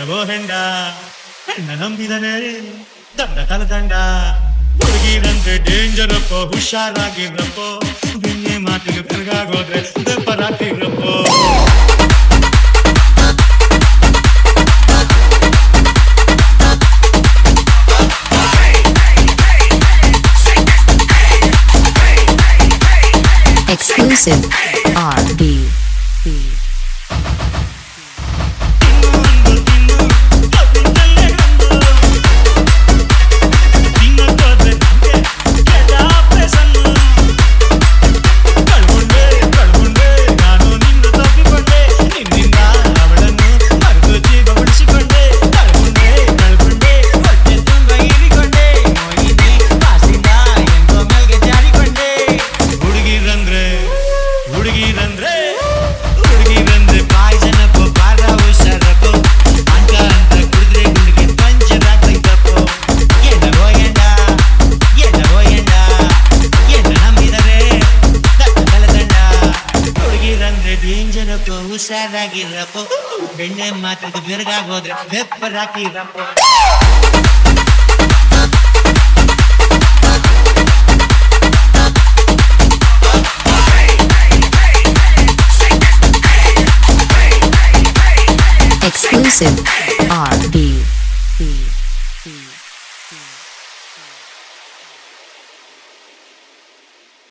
ಹೆಂಡವೋ ಹೆಂಡ ಹೆಣ್ಣ ನಂಬಿದನೆ ದಂಡ ತಲದಂಡ ಹುಡುಗಿರಂದ್ರೆ ಡೇಂಜರಪ್ಪ ಹುಷಾರಾಗಿರಪ್ಪ ಬಿನ್ನೆ ಮಾತಿಗೆ ಬೆರಗಾಗೋದ್ರೆ ದೆಪ್ಪರಾಗಿರಪ್ಪ Exclusive RB. ಹುಡುಗಿರಂದ್ರೆ ಪಾಯ್ಸನಪ್ಪ ಬಾರ ಹುಷಾರಪ್ಪ ಅಂತ ಕುಡಿದ್ರೆ ಗುಂಡಿಗೆ ಪಂಚರಾಗ್ತೈತಪ್ಪ ಎಣ್ಣವೋ ಎಂಡ ನಂಬಿದರೆ ತಲೆದಂಡ ಹುಡುಗಿರಂದ್ರೆ ಡೇಂಜರಪ್ಪ ಹುಷಾರಾಗಿರಪ್ಪ ಬೆಣ್ಣೆ ಮಾತಿಗೆ ಬೆರಗಾಗೋದ್ರೆ ಬೆಪ್ಪರಾಕಿರಪ್ಪ Exclusive